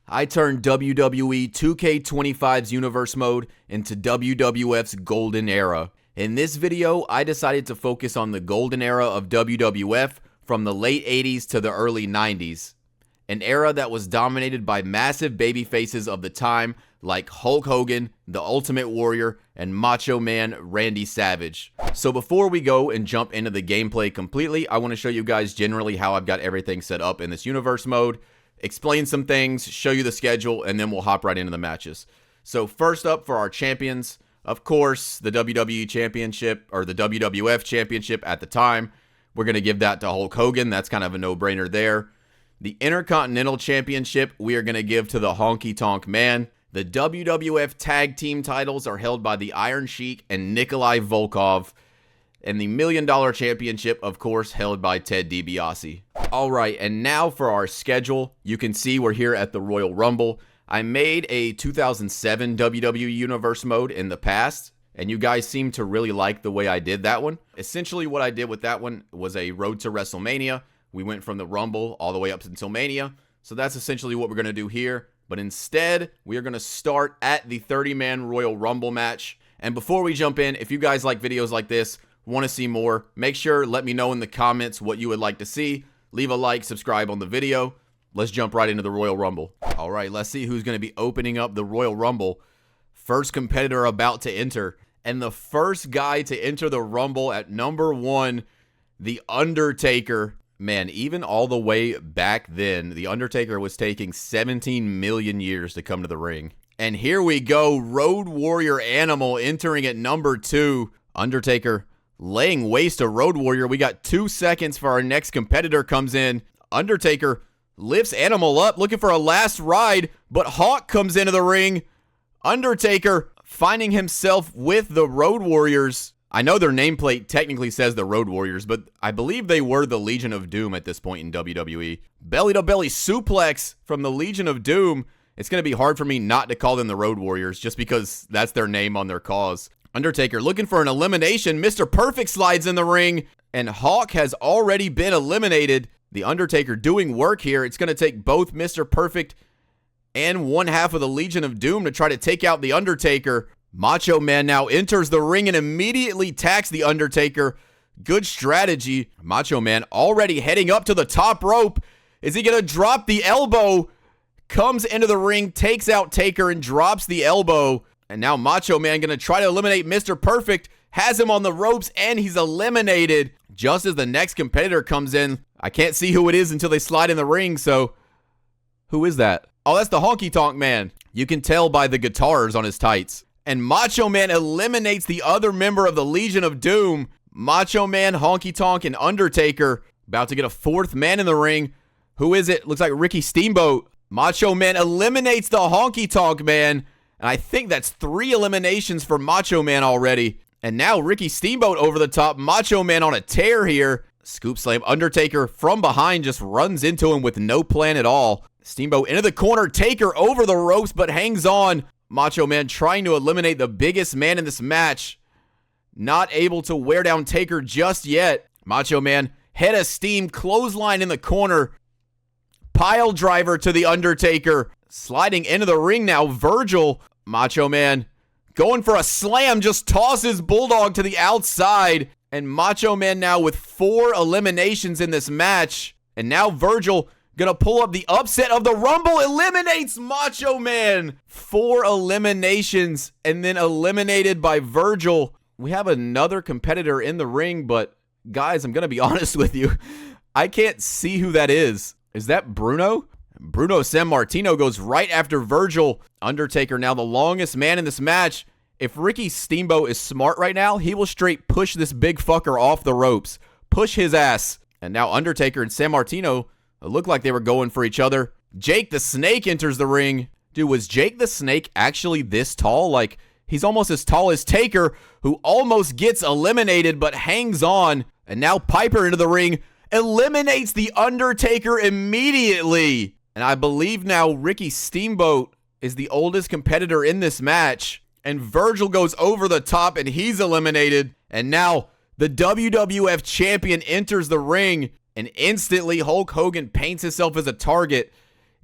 I turned WWE 2K25's universe mode into WWF's golden era. In this video, I decided to focus on the golden era of WWF from the late 80s to the early 90s. An era that was dominated by massive babyfaces of the time like Hulk Hogan, The Ultimate Warrior, and Macho Man Randy Savage. So before we go and jump into the gameplay completely, I want to show you guys generally how I've got everything set up in this universe mode, explain some things, show you the schedule, and then we'll hop right into the matches. So first up for our champions, of course, the WWE Championship, or the WWF Championship at the time. We're going to give that to Hulk Hogan. That's kind of a no-brainer there. The Intercontinental Championship, we are going to give to the Honky Tonk Man. The WWF Tag Team titles are held by the Iron Sheik and Nikolai Volkov. And the $1 Million Championship, of course, held by Ted DiBiase. Alright, and now for our schedule. You can see we're here at the Royal Rumble. I made a 2007 WWE Universe mode in the past, and you guys seem to really like the way I did that one. Essentially, what I did with that one was a road to WrestleMania. We went from the Rumble all the way up until Mania. So that's essentially what we're going to do here. But instead, we are going to start at the 30-man Royal Rumble match. And before we jump in, if you guys like videos like this, want to see more, make sure, let me know in the comments what you would like to see. Leave a like, subscribe on the video. Let's jump right into the Royal Rumble. All right, let's see who's going to be opening up the Royal Rumble. First competitor about to enter. And the first guy to enter the Rumble at number 1, The Undertaker. Man, even all the way back then, The Undertaker was taking 17 million years to come to the ring. And here we go, Road Warrior Animal entering at number 2. Undertaker laying waste to Road Warrior. We got 2 seconds for our next competitor comes in. Undertaker lifts Animal up, looking for a last ride, but Hawk comes into the ring. Undertaker finding himself with the Road Warriors. I know their nameplate technically says the Road Warriors, but I believe they were the Legion of Doom at this point in WWE. Belly-to-belly suplex from the Legion of Doom. It's going to be hard for me not to call them the Road Warriors just because that's their name on their cause. Undertaker looking for an elimination. Mr. Perfect slides in the ring, and Hawk has already been eliminated. The Undertaker doing work here. It's going to take both Mr. Perfect and one half of the Legion of Doom to try to take out the Undertaker. Macho Man now enters the ring and immediately attacks the Undertaker. Good strategy. Macho Man already heading up to the top rope. Is he going to drop the elbow? Comes into the ring, takes out Taker, and drops the elbow. And now Macho Man going to try to eliminate Mr. Perfect. Has him on the ropes, and he's eliminated. Just as the next competitor comes in. I can't see who it is until they slide in the ring, so who is that? Oh, that's the Honky Tonk Man. You can tell by the guitars on his tights. And Macho Man eliminates the other member of the Legion of Doom. Macho Man, Honky Tonk, and Undertaker about to get a 4th man in the ring. Who is it? Looks like Ricky Steamboat. Macho Man eliminates the Honky Tonk Man. And I think that's 3 eliminations for Macho Man already. And now Ricky Steamboat over the top. Macho Man on a tear here. Scoop slam. Undertaker from behind just runs into him with no plan at all. Steamboat into the corner. Taker over the ropes but hangs on. Macho Man trying to eliminate the biggest man in this match. Not able to wear down Taker just yet. Macho Man, head of steam, clothesline in the corner. Pile driver to the Undertaker. Sliding into the ring now, Virgil. Macho Man going for a slam, just tosses Bulldog to the outside. And Macho Man now with 4 eliminations in this match. And now Virgil gonna pull up the upset of the Rumble, eliminates Macho Man. 4 eliminations and then eliminated by Virgil. We have another competitor in the ring, but guys, I'm gonna be honest with you. I can't see who that is. Is that Bruno? Bruno Sammartino goes right after Virgil. Undertaker now the longest man in this match. If Ricky Steamboat is smart right now, he will straight push this big fucker off the ropes. Push his ass. And now Undertaker and Sammartino look like they were going for each other. Jake the Snake enters the ring. Dude, was Jake the Snake actually this tall? Like, he's almost as tall as Taker, who almost gets eliminated but hangs on. And now Piper into the ring, eliminates the Undertaker immediately. And I believe now Ricky Steamboat is the oldest competitor in this match. And Virgil goes over the top and he's eliminated. And now the WWF champion enters the ring. And instantly Hulk Hogan paints himself as a target.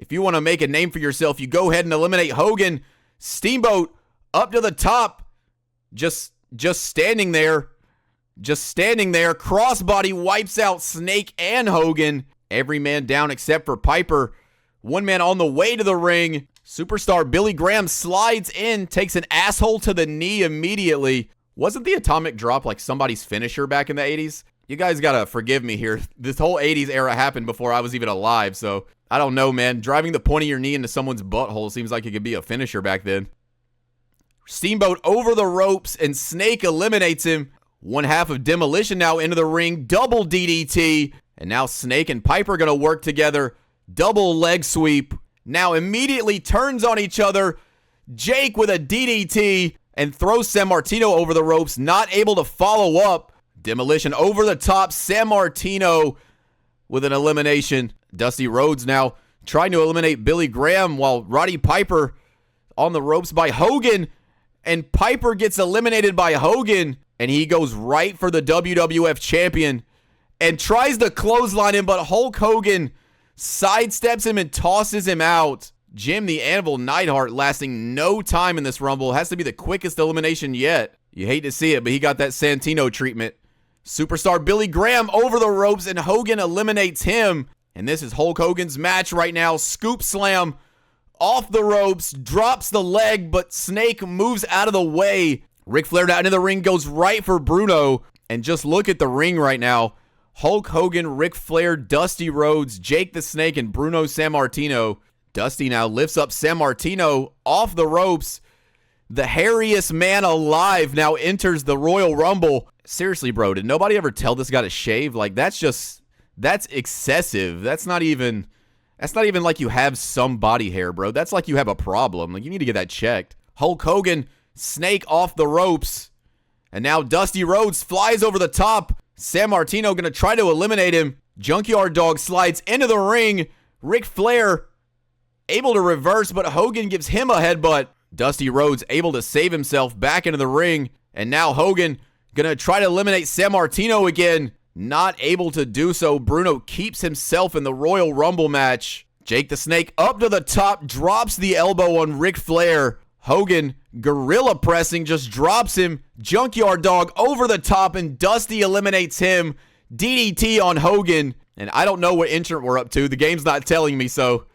If you want to make a name for yourself, you go ahead and eliminate Hogan. Steamboat up to the top. Just standing there. Just standing there. Crossbody wipes out Snake and Hogan. Every man down except for Piper. One man on the way to the ring. Superstar Billy Graham slides in, takes an asshole to the knee immediately. Wasn't the atomic drop like somebody's finisher back in the 80s? You guys gotta forgive me here. This whole 80s era happened before I was even alive, so I don't know, man. Driving the point of your knee into someone's butthole seems like it could be a finisher back then. Steamboat over the ropes, and Snake eliminates him. One half of Demolition now into the ring. Double DDT. And now Snake and Piper gonna work together. Double leg sweep. Now immediately turns on each other. Jake with a DDT and throws Sammartino over the ropes. Not able to follow up. Demolition over the top. Sammartino with an elimination. Dusty Rhodes now trying to eliminate Billy Graham while Roddy Piper on the ropes by Hogan. And Piper gets eliminated by Hogan. And he goes right for the WWF champion and tries to clothesline him, but Hulk Hogan sidesteps him and tosses him out. Jim the Anvil Neidhart lasting no time in this Rumble. Has to be the quickest elimination yet. You hate to see it, but he got that Santino treatment. Superstar Billy Graham over the ropes, and Hogan eliminates him. And this is Hulk Hogan's match right now. Scoop slam off the ropes, drops the leg, but Snake moves out of the way. Ric Flair down into the ring, goes right for Bruno. And just look at the ring right now. Hulk Hogan, Ric Flair, Dusty Rhodes, Jake the Snake, and Bruno Sammartino. Dusty now lifts up Sammartino off the ropes. The hairiest man alive now enters the Royal Rumble. Seriously, bro, did nobody ever tell this guy to shave? Like, that's excessive. That's not even like you have some body hair, bro. That's like you have a problem. Like, you need to get that checked. Hulk Hogan, Snake off the ropes. And now Dusty Rhodes flies over the top. Sammartino going to try to eliminate him. Junkyard Dog slides into the ring. Ric Flair able to reverse, but Hogan gives him a headbutt. Dusty Rhodes able to save himself back into the ring. And now Hogan going to try to eliminate Sammartino again. Not able to do so. Bruno keeps himself in the Royal Rumble match. Jake the Snake up to the top, drops the elbow on Ric Flair. Hogan gorilla pressing, just drops him. Junkyard Dog over the top, and Dusty eliminates him. DDT on Hogan. And I don't know what entrant we're up to. The game's not telling me, so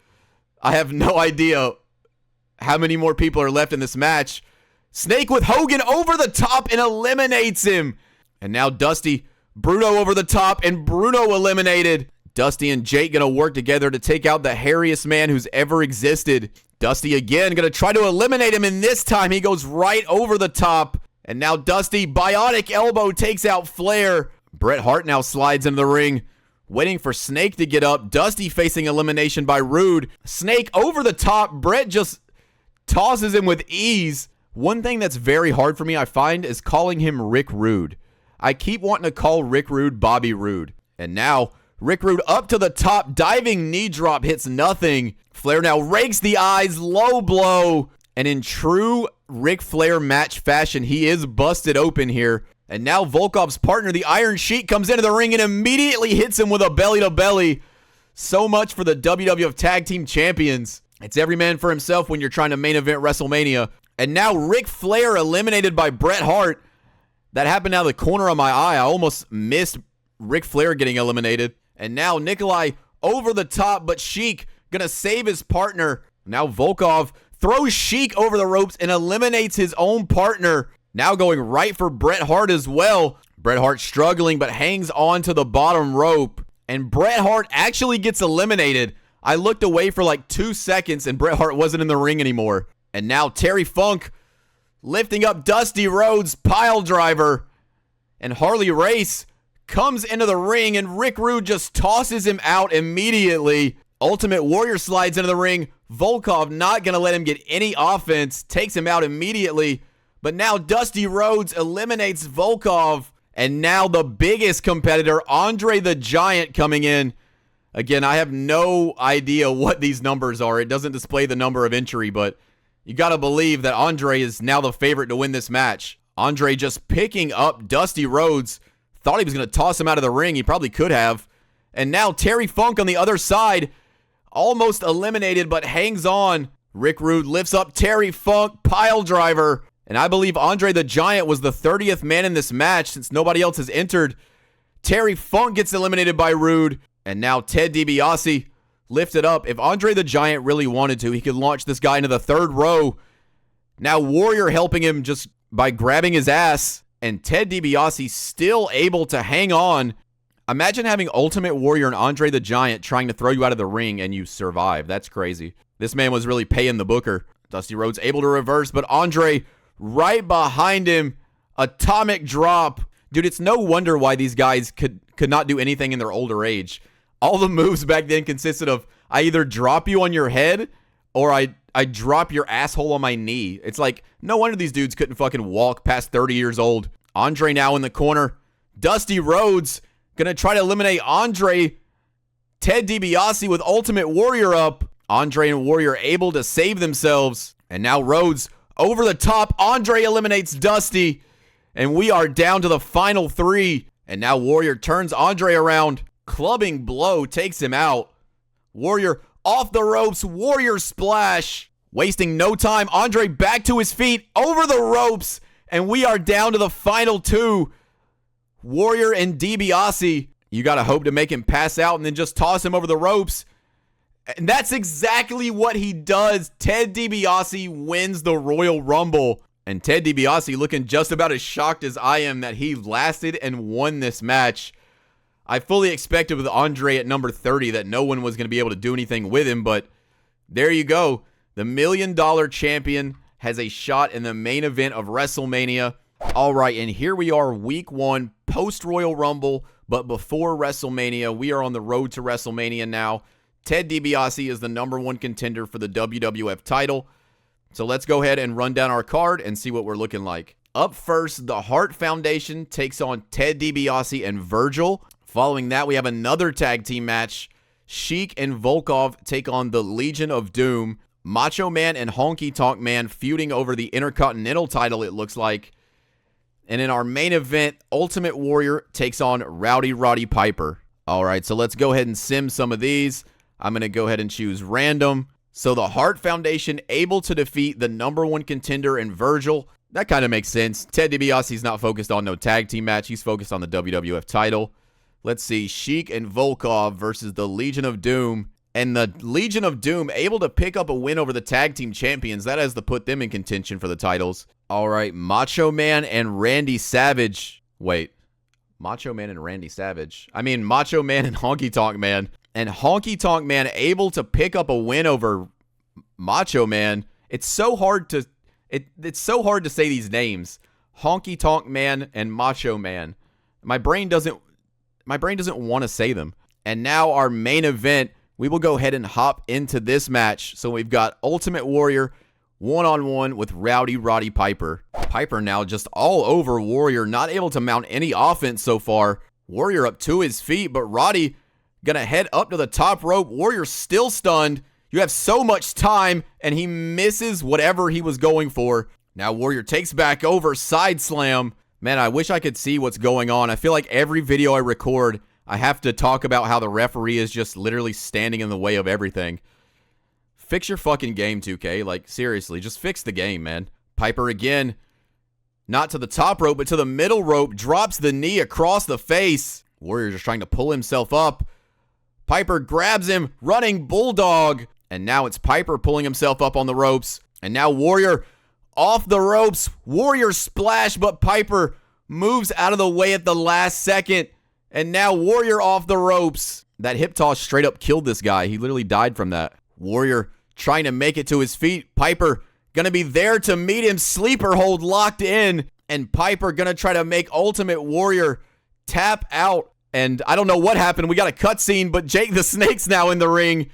I have no idea how many more people are left in this match. Snake with Hogan over the top and eliminates him. And now Dusty, Bruno over the top, and Bruno eliminated. Dusty and Jake gonna work together to take out the hairiest man who's ever existed. Dusty again gonna try to eliminate him, and this time he goes right over the top. And now Dusty, bionic elbow, takes out Flair. Bret Hart now slides into the ring, waiting for Snake to get up. Dusty facing elimination by Rude. Snake over the top. Bret just tosses him with ease. One thing that's very hard for me, I find, is calling him Rick Rude. I keep wanting to call Rick Rude Bobby Roode. And now Rick Rude up to the top, diving knee drop, hits nothing. Flair now rakes the eyes, low blow. And in true Ric Flair match fashion, he is busted open here. And now Volkov's partner, the Iron Sheik, comes into the ring and immediately hits him with a belly-to-belly. So much for the WWF Tag Team Champions. It's every man for himself when you're trying to main event WrestleMania. And now Ric Flair eliminated by Bret Hart. That happened out of the corner of my eye. I almost missed Ric Flair getting eliminated. And now Nikolai over the top, but Sheik gonna save his partner. Now Volkov throws Sheik over the ropes and eliminates his own partner. Now going right for Bret Hart as well. Bret Hart struggling, but hangs on to the bottom rope. And Bret Hart actually gets eliminated. I looked away for like 2 seconds and Bret Hart wasn't in the ring anymore. And now Terry Funk lifting up Dusty Rhodes, pile driver. And Harley Race comes into the ring and Rick Rude just tosses him out immediately. Ultimate Warrior slides into the ring. Volkov not going to let him get any offense. Takes him out immediately. But now Dusty Rhodes eliminates Volkov. And now the biggest competitor, Andre the Giant, coming in. Again, I have no idea what these numbers are. It doesn't display the number of entry, but you got to believe that Andre is now the favorite to win this match. Andre just picking up Dusty Rhodes. Thought he was going to toss him out of the ring. He probably could have. And now Terry Funk on the other side. almost eliminated, but hangs on. Rick Rude lifts up Terry Funk, pile driver. And I believe Andre the Giant was the 30th man in this match since nobody else has entered. Terry Funk gets eliminated by Rude. And now Ted DiBiase lifted up. If Andre the Giant really wanted to, he could launch this guy into the third row. Now Warrior helping him just by grabbing his ass. And Ted DiBiase still able to hang on. Imagine having Ultimate Warrior and Andre the Giant trying to throw you out of the ring and you survive. That's crazy. This man was really paying the booker. Dusty Rhodes able to reverse, but Andre right behind him. Atomic drop. Dude, it's no wonder why these guys could not do anything in their older age. All the moves back then consisted of I either drop you on your head or I drop your asshole on my knee. It's like, no wonder these dudes couldn't fucking walk past 30 years old. Andre now in the corner. Dusty Rhodes gonna try to eliminate Andre. Ted DiBiase with Ultimate Warrior up. Andre and Warrior able to save themselves. And now Rhodes over the top. Andre eliminates Dusty. And we are down to the final three. And now Warrior turns Andre around. Clubbing blow takes him out. Warrior off the ropes. Warrior splash. Wasting no time. Andre back to his feet. Over the ropes. And we are down to the final two. Warrior and DiBiase. You got to hope to make him pass out and then just toss him over the ropes. And that's exactly what he does. Ted DiBiase wins the Royal Rumble. And Ted DiBiase looking just about as shocked as I am that he lasted and won this match. I fully expected with Andre at number 30 that no one was going to be able to do anything with him, but there you go. The $1 Million champion has a shot in the main event of WrestleMania. All right, and here we are, week one, post-Royal Rumble, but before WrestleMania. We are on the road to WrestleMania now. Ted DiBiase is the number one contender for the WWF title. So let's go ahead and run down our card and see what we're looking like. Up first, the Hart Foundation takes on Ted DiBiase and Virgil. Following that, we have another tag team match. Sheik and Volkov take on the Legion of Doom. Macho Man and Honky Tonk Man feuding over the Intercontinental title, it looks like. And in our main event, Ultimate Warrior takes on Rowdy Roddy Piper. All right, so let's go ahead and sim some of these. I'm going to go ahead and choose random. So the Hart Foundation able to defeat the number one contender in Virgil. That kind of makes sense. Ted DiBiase's not focused on no tag team match. He's focused on the WWF title. Let's see. Sheik and Volkov versus the Legion of Doom. And the Legion of Doom able to pick up a win over the tag team champions. That has to put them in contention for the titles. All right. Macho Man and Randy Savage. Wait. Macho Man and Randy Savage. I mean, Macho Man and Honky Tonk Man. And Honky Tonk Man able to pick up a win over Macho Man. It's so hard to it's so hard to say these names. Honky Tonk Man and Macho Man. My brain doesn't want to say them. And now our main event, we will go ahead and hop into this match. So we've got Ultimate Warrior one-on-one with Rowdy Roddy Piper. Piper now just all over Warrior, not able to mount any offense so far. Warrior up to his feet, but Roddy gonna head up to the top rope. Warrior still stunned. You have so much time, and he misses whatever he was going for. Now Warrior takes back over, side slam. Man, I wish I could see what's going on. I feel like every video I record, I have to talk about how the referee is just literally standing in the way of everything. Fix your fucking game, 2K. Like, seriously, just fix the game, man. Piper again. Not to the top rope, but to the middle rope. Drops the knee across the face. Warrior just trying to pull himself up. Piper grabs him, running bulldog. And now it's Piper pulling himself up on the ropes. And now Warrior off the ropes. Warrior splash, but Piper moves out of the way at the last second. And now Warrior off the ropes. That hip toss straight up killed this guy. He literally died from that. Warrior trying to make it to his feet. Piper gonna be there to meet him. Sleeper hold locked in. And Piper gonna try to make Ultimate Warrior tap out. And I don't know what happened. We got a cutscene, but Jake the Snake's now in the ring.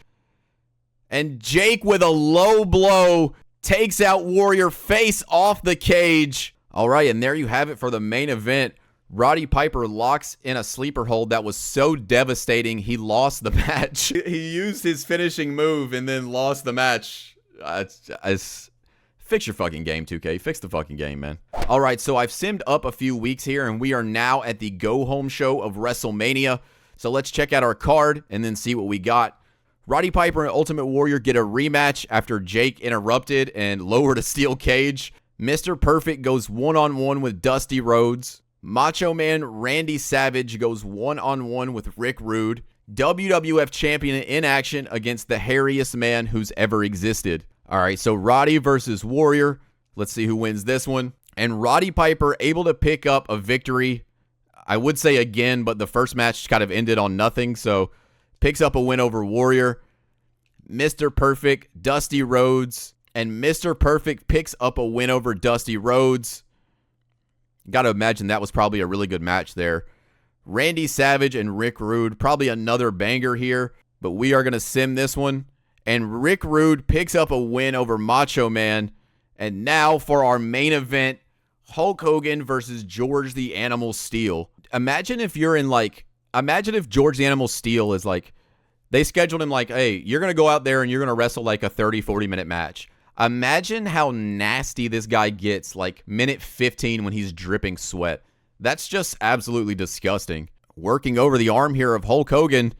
And Jake with a low blow takes out Warrior face off the cage. All right, and there you have it for the main event. Roddy Piper locks in a sleeper hold that was so devastating, he lost the match. He used his finishing move and then lost the match. Fix your fucking game, 2K. Fix the fucking game, man. All right, so I've simmed up a few weeks here, and we are now at the go-home show of WrestleMania. So let's check out our card and then see what we got. Roddy Piper and Ultimate Warrior get a rematch after Jake interrupted and lowered a steel cage. Mr. Perfect goes one-on-one with Dusty Rhodes. Macho Man Randy Savage goes one-on-one with Rick Rude. WWF Champion in action against the hairiest man who's ever existed. All right, so Roddy versus Warrior. Let's see who wins this one. And Roddy Piper able to pick up a victory. I would say again, but the first match kind of ended on nothing, so picks up a win over Warrior. Mr. Perfect, Dusty Rhodes, and Mr. Perfect picks up a win over Dusty Rhodes. Got to imagine that was probably a really good match there. Randy Savage and Rick Rude, probably another banger here, but we are going to sim this one. And Rick Rude picks up a win over Macho Man. And now for our main event, Hulk Hogan versus George the Animal Steele. Imagine if George the Animal Steele is like, they scheduled him like, hey, you're going to go out there and you're going to wrestle like a 30, 40-minute match. Imagine how nasty this guy gets like minute 15 when he's dripping sweat. That's just absolutely disgusting. Working over the arm here of Hulk Hogan.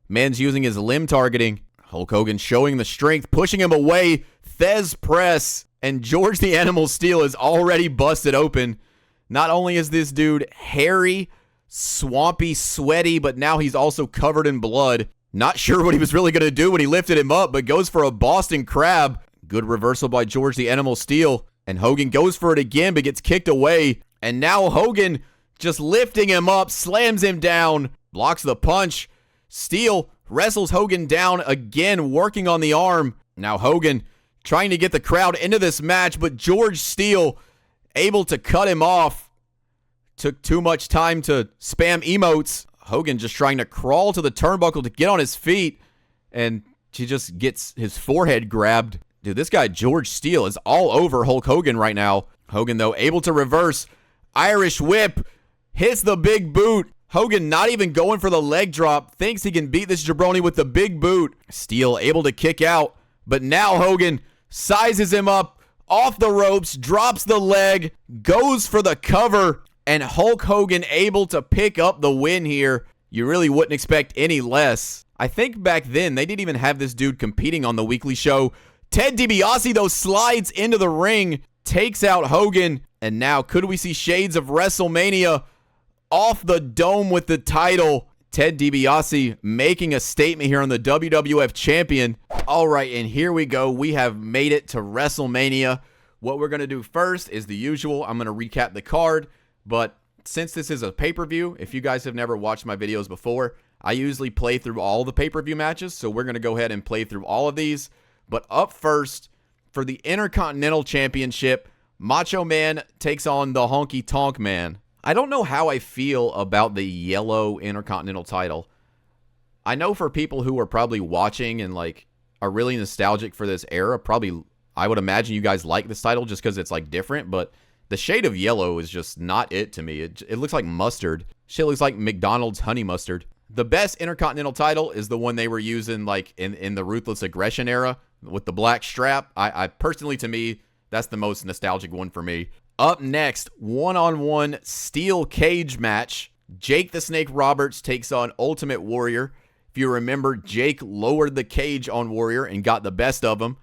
Man's using his limb targeting. Hulk Hogan showing the strength, pushing him away. Thez press. And George the Animal Steele is already busted open. Not only is this dude hairy, swampy, sweaty, but now he's also covered in blood. Not sure what he was really going to do when he lifted him up, but goes for a Boston Crab. Good reversal by George the Animal Steele. And Hogan goes for it again, but gets kicked away. And now Hogan just lifting him up, slams him down, blocks the punch. Steele wrestles Hogan down again, working on the arm. Now Hogan trying to get the crowd into this match, but George Steele able to cut him off. Took too much time to spam emotes. Hogan just trying to crawl to the turnbuckle to get on his feet, and he just gets his forehead grabbed. Dude, this guy George Steele is all over Hulk Hogan right now. Hogan, though, able to reverse. Irish whip. Hits the big boot. Hogan not even going for the leg drop. Thinks he can beat this jabroni with the big boot. Steele able to kick out. But now Hogan sizes him up. Off the ropes. Drops the leg. Goes for the cover. And Hulk Hogan able to pick up the win here. You really wouldn't expect any less. I think back then they didn't even have this dude competing on the weekly show. Ted DiBiase, though, slides into the ring, takes out Hogan, and now could we see shades of WrestleMania off the dome with the title? Ted DiBiase making a statement here on the WWF Champion. All right, and here we go. We have made it to WrestleMania. What we're going to do first is the usual. I'm going to recap the card, but since this is a pay-per-view, if you guys have never watched my videos before, I usually play through all the pay-per-view matches, so we're going to go ahead and play through all of these. But up first, for the Intercontinental Championship, Macho Man takes on the Honky Tonk Man. I don't know how I feel about the yellow Intercontinental title. I know for people who are probably watching and like are really nostalgic for this era, probably I would imagine you guys like this title just because it's like different, but the shade of yellow is just not it to me. It looks like mustard. Shit looks like McDonald's honey mustard. The best Intercontinental title is the one they were using like in the Ruthless Aggression era with the black strap. I personally, to me, that's the most nostalgic one for me. Up next, one-on-one steel cage match. Jake the Snake Roberts takes on Ultimate Warrior. If you remember, Jake lowered the cage on Warrior and got the best of him.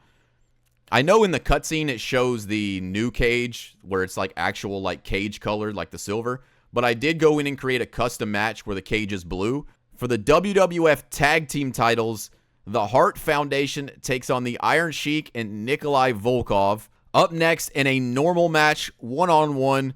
I know in the cutscene it shows the new cage where it's like actual like cage colored like the silver, but I did go in and create a custom match where the cage is blue. For the WWF Tag Team titles, the Hart Foundation takes on the Iron Sheik and Nikolai Volkov. Up next, in a normal match, one-on-one,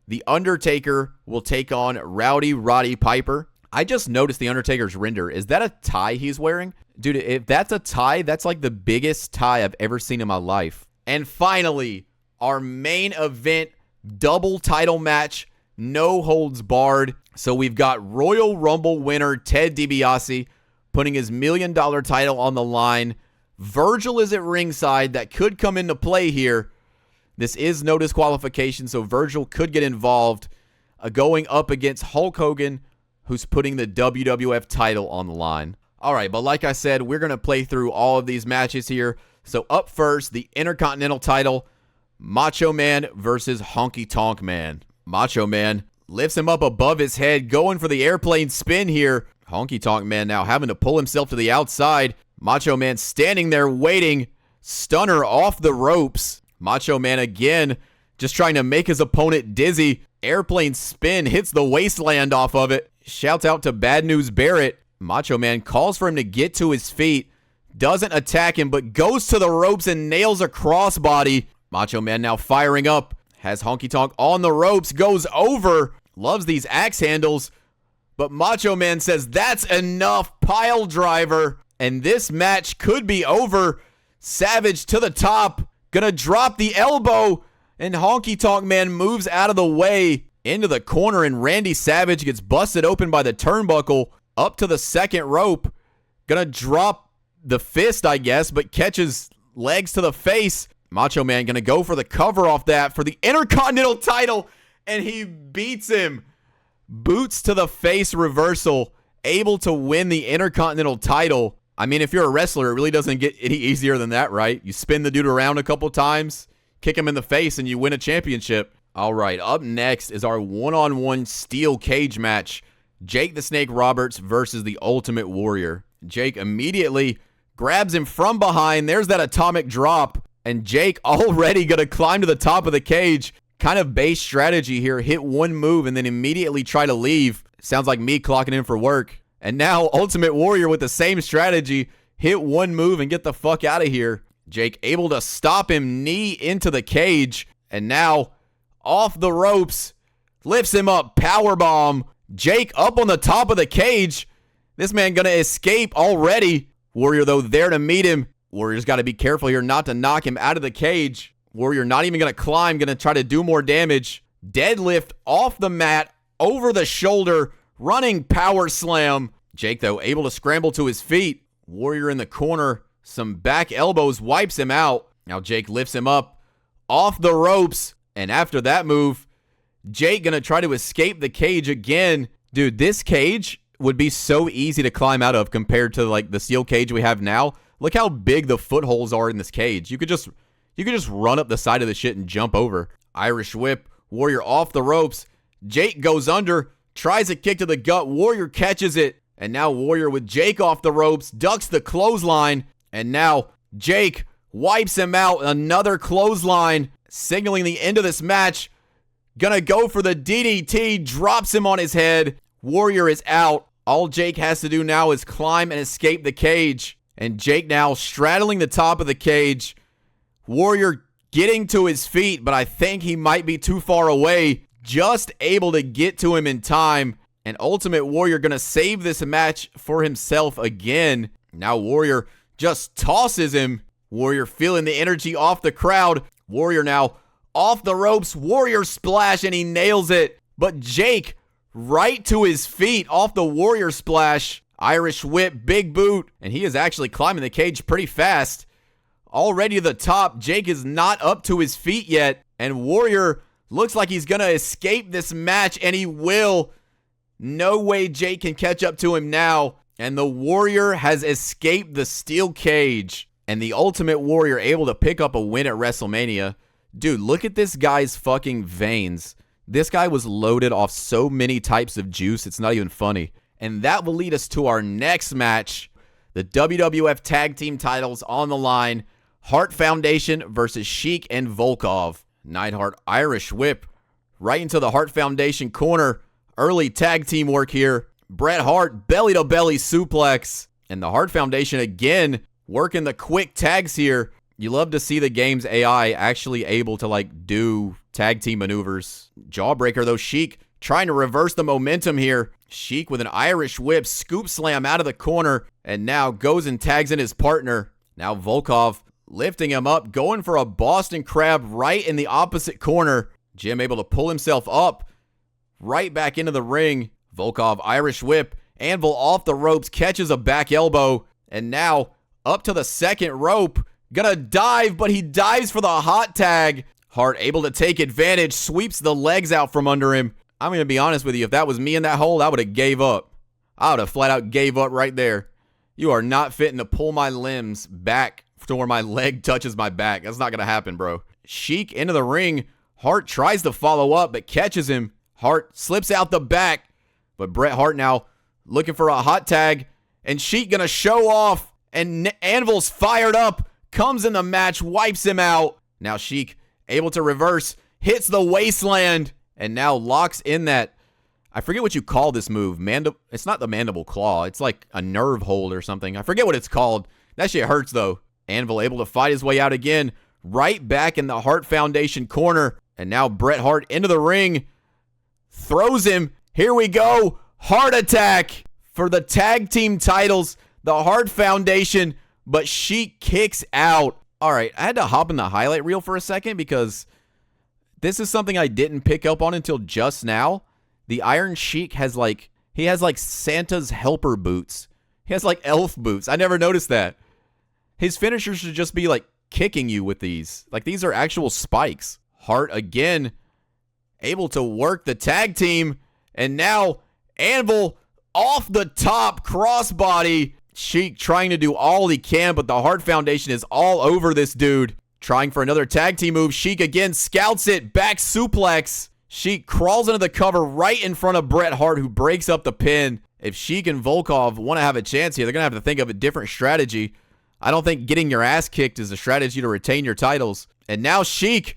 The Undertaker will take on Rowdy Roddy Piper. I just noticed The Undertaker's render. Is that a tie he's wearing? Dude, if that's a tie, that's like the biggest tie I've ever seen in my life. And finally, our main event, double title match, no holds barred. So we've got Royal Rumble winner Ted DiBiase putting his $1 million title on the line. Virgil is at ringside. That could come into play here. This is no disqualification, so Virgil could get involved. Going up against Hulk Hogan, who's putting the WWF title on the line. All right, but like I said, we're going to play through all of these matches here. So up first, the Intercontinental title, Macho Man versus Honky Tonk Man. Macho Man lifts him up above his head, going for the airplane spin here. Honky Tonk Man now having to pull himself to the outside. Macho Man standing there waiting. Stunner off the ropes. Macho Man again just trying to make his opponent dizzy. Airplane spin, hits the wasteland off of it. Shouts out to Bad News Barrett. Macho Man calls for him to get to his feet. Doesn't attack him, but goes to the ropes and nails a crossbody. Macho Man now firing up. Has Honky Tonk on the ropes. Goes over. Loves these axe handles. But Macho Man says that's enough. Pile driver. And this match could be over. Savage to the top. Gonna drop the elbow. And Honky Tonk Man moves out of the way into the corner. And Randy Savage gets busted open by the turnbuckle. Up to the second rope. Gonna drop the fist, I guess, but catches legs to the face. Macho Man gonna go for the cover off that for the Intercontinental title. And he beats him. Boots to the face reversal. Able to win the Intercontinental title. I mean, if you're a wrestler, it really doesn't get any easier than that, right? You spin the dude around a couple times, kick him in the face, and you win a championship. All right, up next is our one-on-one steel cage match. Jake the Snake Roberts versus the Ultimate Warrior. Jake immediately grabs him from behind. There's that atomic drop. And Jake already going to climb to the top of the cage. Kind of base strategy here. Hit one move and then immediately try to leave. Sounds like me clocking in for work. And now Ultimate Warrior with the same strategy. Hit one move and get the fuck out of here. Jake able to stop him, knee into the cage. And now off the ropes. Lifts him up, powerbomb. Jake up on the top of the cage. This man gonna escape already. Warrior though there to meet him. Warrior's got to be careful here not to knock him out of the cage. Warrior not even gonna climb, gonna try to do more damage. Deadlift off the mat, over the shoulder. Running power slam. Jake, though, able to scramble to his feet. Warrior in the corner. Some back elbows wipes him out. Now Jake lifts him up off the ropes. And after that move, Jake gonna try to escape the cage again. Dude, this cage would be so easy to climb out of compared to like the steel cage we have now. Look how big the footholes are in this cage. You could just run up the side of the shit and jump over. Irish whip. Warrior off the ropes. Jake goes under. Tries a kick to the gut. Warrior catches it. And now Warrior with Jake off the ropes. Ducks the clothesline. And now Jake wipes him out. Another clothesline. Signaling the end of this match. Gonna go for the DDT. Drops him on his head. Warrior is out. All Jake has to do now is climb and escape the cage. And Jake now straddling the top of the cage. Warrior getting to his feet, but I think he might be too far away. Just able to get to him in time. And Ultimate Warrior gonna save this match for himself again. Now Warrior just tosses him. Warrior feeling the energy off the crowd. Warrior now off the ropes. Warrior splash and he nails it. But Jake right to his feet off the Warrior splash. Irish whip, big boot. And he is actually climbing the cage pretty fast. Already to the top. Jake is not up to his feet yet. And Warrior looks like he's going to escape this match. And he will. No way Jake can catch up to him now. And the Warrior has escaped the steel cage. And the Ultimate Warrior able to pick up a win at WrestleMania. Dude, look at this guy's fucking veins. This guy was loaded off so many types of juice, it's not even funny. And that will lead us to our next match. The WWF Tag Team titles on the line. Hart Foundation versus Sheik and Volkov. Neidhart Irish whip right into the Hart Foundation corner. Early tag team work here. Bret Hart belly-to-belly suplex. And the Hart Foundation again working the quick tags here. You love to see the game's AI actually able to like do tag team maneuvers. Jawbreaker though. Sheik trying to reverse the momentum here. Sheik with an Irish whip, scoop slam out of the corner, and now goes and tags in his partner. Now Volkov lifting him up, going for a Boston Crab right in the opposite corner. Jim able to pull himself up, right back into the ring. Volkov Irish whip, Anvil off the ropes, catches a back elbow, and now up to the second rope. Gonna dive, but he dives for the hot tag. Hart able to take advantage, sweeps the legs out from under him. I'm going to be honest with you. If that was me in that hole, I would have gave up. I would have flat out gave up right there. You are not fitting to pull my limbs back to where my leg touches my back. That's not going to happen, bro. Sheik into the ring. Hart tries to follow up, but catches him. Hart slips out the back. But Bret Hart now looking for a hot tag. And Sheik going to show off. And Anvil's fired up, comes in the match, wipes him out. Now Sheik able to reverse, hits the wasteland, and now locks in that, I forget what you call this move. It's not the mandible claw. It's like a nerve hold or something. I forget what it's called. That shit hurts, though. Anvil able to fight his way out again. Right back in the Hart Foundation corner. And now Bret Hart into the ring. Throws him. Here we go. Heart attack for the tag team titles. The Hart Foundation. But Sheik kicks out. All right, I had to hop in the highlight reel for a second because this is something I didn't pick up on until just now. The Iron Sheik has he has Santa's helper boots. He has elf boots. I never noticed that. His finisher should just be kicking you with these. These are actual spikes. Hart again able to work the tag team. And now Anvil off the top crossbody. Sheik trying to do all he can, but the Hart Foundation is all over this dude. Trying for another tag team move. Sheik again scouts it. Back suplex. Sheik crawls into the cover right in front of Bret Hart, who breaks up the pin. If Sheik and Volkov want to have a chance here, they're going to have to think of a different strategy. I don't think getting your ass kicked is a strategy to retain your titles. And now Sheik,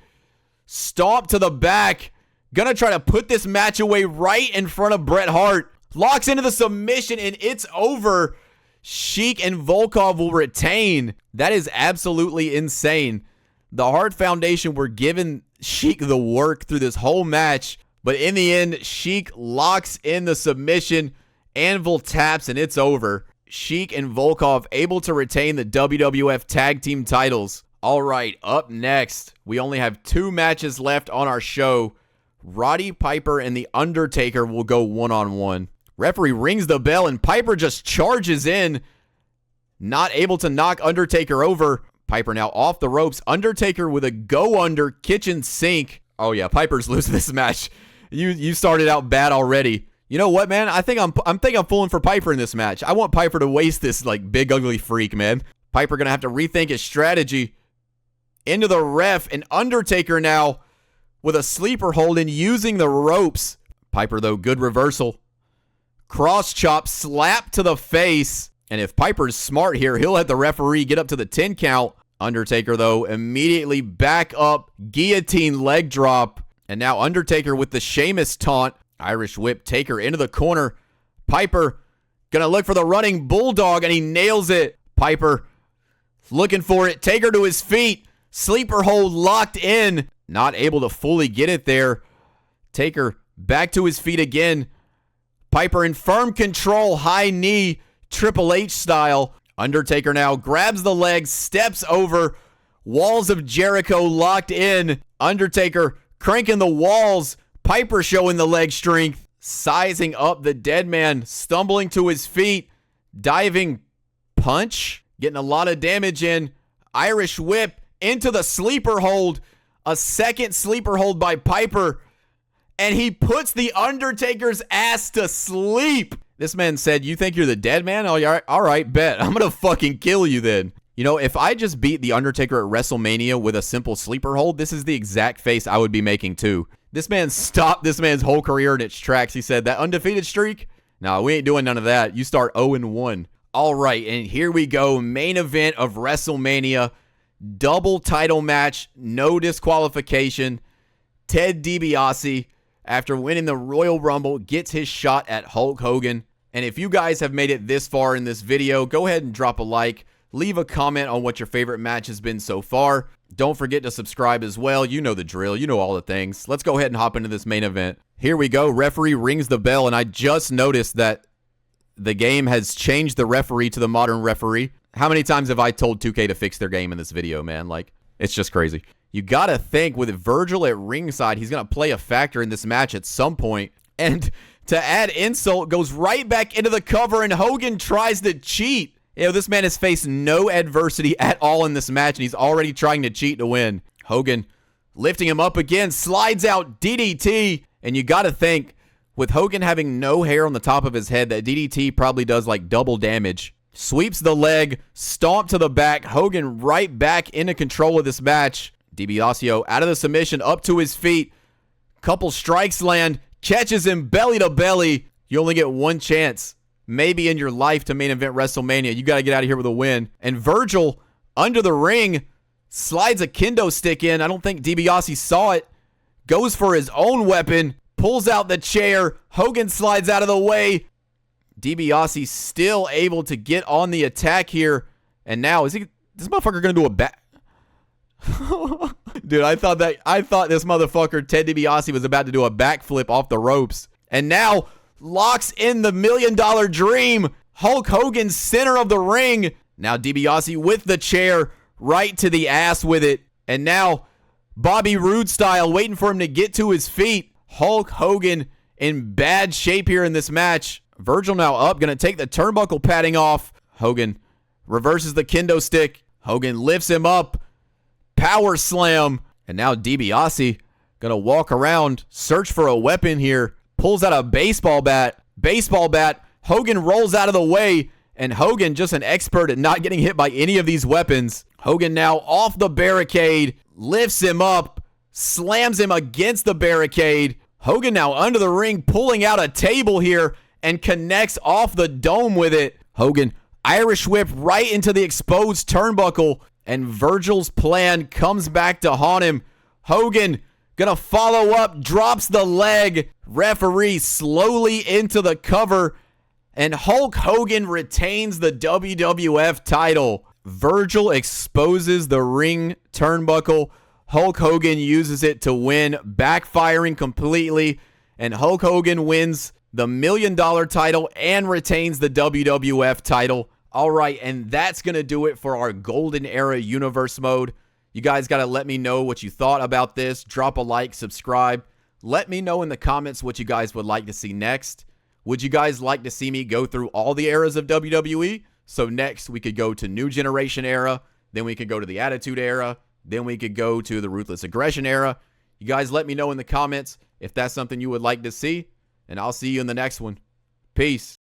stomp to the back. Gonna try to put this match away right in front of Bret Hart. Locks into the submission, and it's over. Sheik and Volkov will retain. That is absolutely insane. The Hart Foundation were giving Sheik the work through this whole match, but in the end, Sheik locks in the submission. Anvil taps, and it's over. Sheik and Volkov able to retain the WWF Tag Team titles. All right, up next, we only have 2 matches left on our show. Roddy Piper and The Undertaker will go one-on-one. Referee rings the bell, and Piper just charges in. Not able to knock Undertaker over. Piper now off the ropes. Undertaker with a go-under kitchen sink. Oh, yeah, Piper's losing this match. You started out bad already. You know what, man? I think I'm pulling for Piper in this match. I want Piper to waste this big ugly freak, man. Piper gonna have to rethink his strategy. Into the ref, and Undertaker now with a sleeper hold and using the ropes. Piper, though, good reversal. Cross chop, slap to the face. And if Piper's smart here, he'll let the referee get up to the 10 count. Undertaker, though, immediately back up, guillotine leg drop. And now Undertaker with the Sheamus taunt. Irish whip, Taker into the corner. Piper gonna look for the running bulldog, and he nails it. Piper looking for it. Taker to his feet. Sleeper hold locked in. Not able to fully get it there. Taker back to his feet again. Piper in firm control. High knee. Triple H style. Undertaker now grabs the leg. Steps over. Walls of Jericho locked in. Undertaker cranking the walls. Piper showing the leg strength. Sizing up the dead man. Stumbling to his feet. Diving punch. Getting a lot of damage in. Irish whip into the sleeper hold. A second sleeper hold by Piper. And he puts the Undertaker's ass to sleep. This man said, "You think you're the dead man? Oh, all right, bet. I'm going to fucking kill you then." You know, if I just beat the Undertaker at WrestleMania with a simple sleeper hold, this is the exact face I would be making too. This man stopped this man's whole career in its tracks. He said, "That undefeated streak? No, we ain't doing none of that. You start 0-1. All right, and here we go. Main event of WrestleMania. Double title match. No disqualification. Ted DiBiase, after winning the Royal Rumble, gets his shot at Hulk Hogan. And if you guys have made it this far in this video, go ahead and drop a like. Leave a comment on what your favorite match has been so far. Don't forget to subscribe as well. You know the drill. You know all the things. Let's go ahead and hop into this main event. Here we go. Referee rings the bell, and I just noticed that the game has changed the referee to the modern referee. How many times have I told 2K to fix their game in this video, man? It's just crazy. You got to think with Virgil at ringside, he's going to play a factor in this match at some point. And to add insult, goes right back into the cover, and Hogan tries to cheat. You know, this man has faced no adversity at all in this match, and he's already trying to cheat to win. Hogan lifting him up again, slides out DDT. And you got to think, with Hogan having no hair on the top of his head, that DDT probably does double damage. Sweeps the leg, stomp to the back. Hogan right back into control of this match. DiBiase out of the submission, up to his feet. Couple strikes land, catches him belly to belly. You only get one chance. maybe in your life to main event WrestleMania. You got to get out of here with a win. And Virgil, under the ring, slides a kendo stick in. I don't think DiBiase saw it. Goes for his own weapon. Pulls out the chair. Hogan slides out of the way. DiBiase still able to get on the attack here. And now, is this motherfucker going to do a back? Dude, I thought this motherfucker, Ted DiBiase, was about to do a backflip off the ropes. And now, locks in the $1 Million Dream. Hulk Hogan, center of the ring. Now DiBiase with the chair, right to the ass with it. And now, Bobby Roode style, waiting for him to get to his feet. Hulk Hogan in bad shape here in this match. Virgil now up, going to take the turnbuckle padding off. Hogan reverses the kendo stick. Hogan lifts him up. Power slam. And now DiBiase going to walk around, search for a weapon here. Pulls out a baseball bat. Baseball bat. Hogan rolls out of the way. And Hogan, just an expert at not getting hit by any of these weapons. Hogan now off the barricade. Lifts him up. Slams him against the barricade. Hogan now under the ring, pulling out a table here. And connects off the dome with it. Hogan, Irish whip right into the exposed turnbuckle. And Virgil's plan comes back to haunt him. Hogan gonna follow up, drops the leg. Referee slowly into the cover. And Hulk Hogan retains the WWF title. Virgil exposes the ring turnbuckle. Hulk Hogan uses it to win, backfiring completely. And Hulk Hogan wins the $1 Million title and retains the WWF title. All right, and that's going to do it for our Golden Era Universe mode. You guys got to let me know what you thought about this. Drop a like, subscribe. Let me know in the comments what you guys would like to see next. Would you guys like to see me go through all the eras of WWE? So next, we could go to New Generation Era. Then we could go to the Attitude Era. Then we could go to the Ruthless Aggression Era. You guys let me know in the comments if that's something you would like to see. And I'll see you in the next one. Peace.